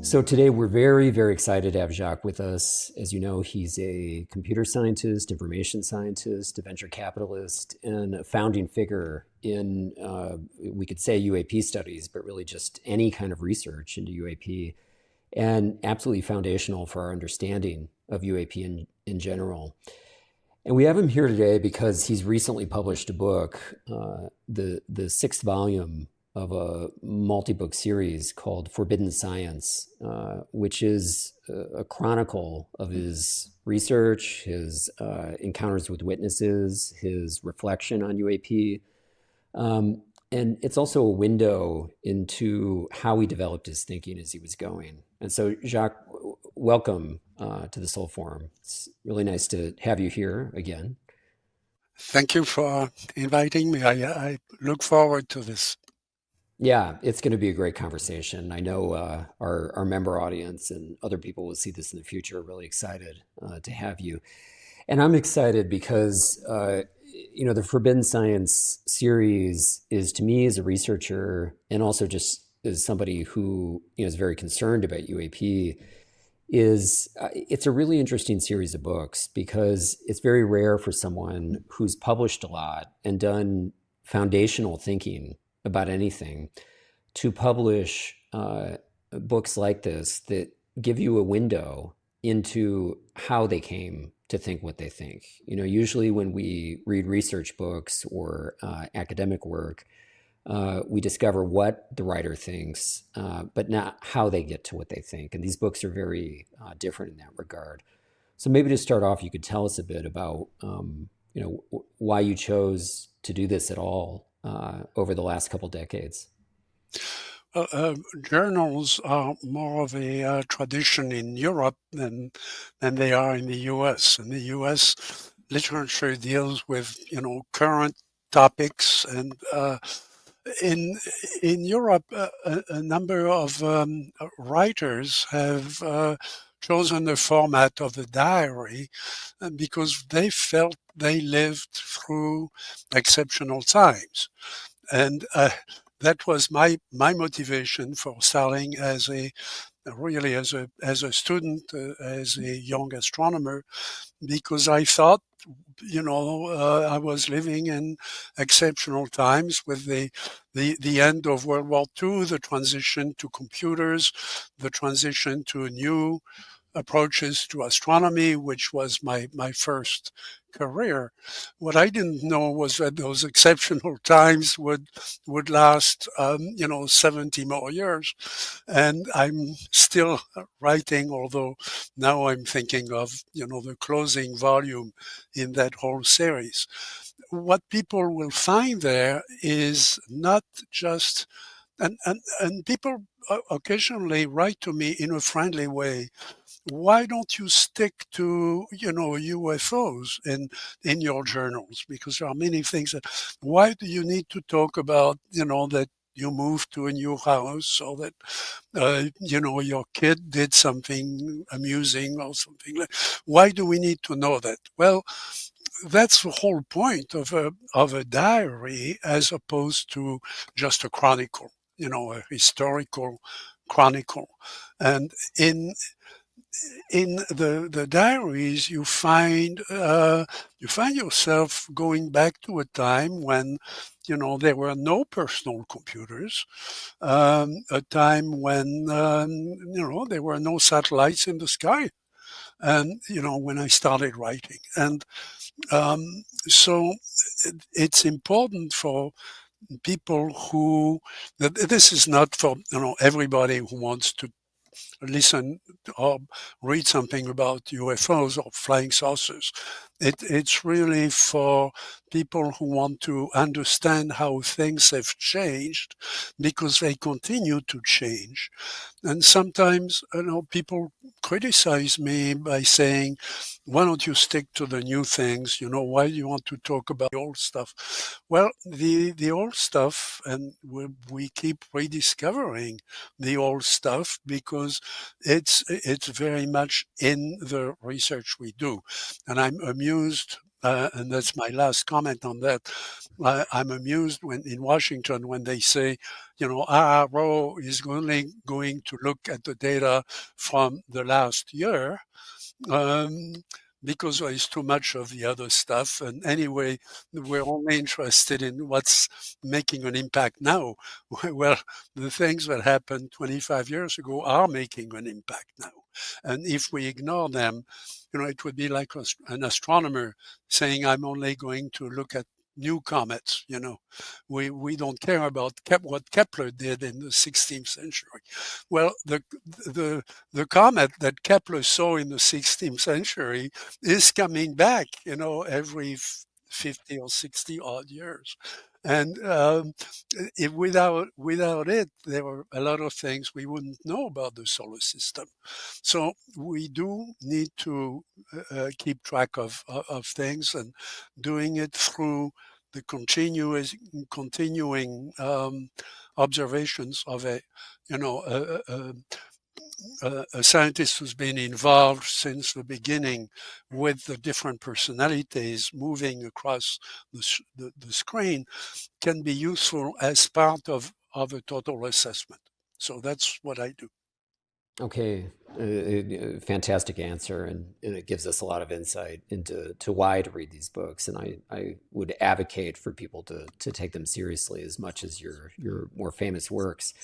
So today we're very, very excited to have Jacques with us. As you know, he's a computer scientist, information scientist, a venture capitalist, and a founding figure in, we could say UAP studies, but really just any kind of research into UAP, and absolutely foundational for our understanding of UAP in general. And we have him here today because he's recently published a book, the sixth volume of a multi-book series called Forbidden Science, which is a chronicle of his research, his encounters with witnesses, his reflection on UAP. And it's also a window into how he developed his thinking as he was going. And so, Jacques, welcome to the Soul Forum. It's really nice to have you here again. Thank you for inviting me. I look forward to this. Yeah, it's going to be a great conversation. I know our member audience and other people will see this in the future. Are really excited to have you, and I'm excited because the Forbidden Science series is, to me, as a researcher and also just as somebody who is very concerned about UAP, is it's a really interesting series of books because it's very rare for someone who's published a lot and done foundational thinking about anything to publish books like this that give you a window into how they came to think what they think. Usually when we read research books or academic work, we discover what the writer thinks, but not how they get to what they think. And these books are very different in that regard. So maybe to start off, you could tell us a bit about, why you chose to do this at all over the last couple decades. Journals are more of a tradition in Europe than they are in the U.S. In the U.S., literature deals with current topics, and in in Europe, a number of writers have chosen the format of the diary because they felt they lived through exceptional times. And that was my motivation for starting as a really as a student, as a young astronomer, because I thought, I was living in exceptional times with the end of World War II, the transition to computers, the transition to new approaches to astronomy, which was my first career. What I didn't know was that those exceptional times would last, 70 more years. And I'm still writing, although now I'm thinking of, the closing volume in that whole series. What people will find there is not just, and people occasionally write to me in a friendly way, why don't you stick to UFOs in your journals, because there are many things that, why do you need to talk about that you moved to a new house, or that your kid did something amusing or something like, why do we need to know that? Well, that's the whole point of a diary, as opposed to just a chronicle, a historical chronicle. And in the diaries, you find yourself going back to a time when there were no personal computers, a time when there were no satellites in the sky, and when I started writing. And so it's important for people who, that this is not for everybody who wants to listen or read something about UFOs or flying saucers. It's really for people who want to understand how things have changed, because they continue to change. And sometimes, people criticize me by saying, why don't you stick to the new things? Why do you want to talk about the old stuff? Well, the old stuff, and we keep rediscovering the old stuff because it's very much in the research we do. And I'm amused And that's my last comment on that. I'm amused when in Washington when they say, RRO is only going to look at the data from the last year, um, because there is too much of the other stuff. And anyway, we're only interested in what's making an impact now. Well, the things that happened 25 years ago are making an impact now. And if we ignore them, it would be like an astronomer saying, I'm only going to look at new comets. We don't care about what Kepler did in the 16th century. Well, the comet that Kepler saw in the 16th century is coming back, every 50 or 60 odd years. And without it, there were a lot of things we wouldn't know about the solar system. So we do need to keep track of things, and doing it through the continuing observations of you know, a, a, a scientist who's been involved since the beginning with the different personalities moving across the screen can be useful as part of a total assessment. So that's what I do. Okay, fantastic answer, and it gives us a lot of insight into why to read these books. And I would advocate for people to take them seriously as much as your more famous works.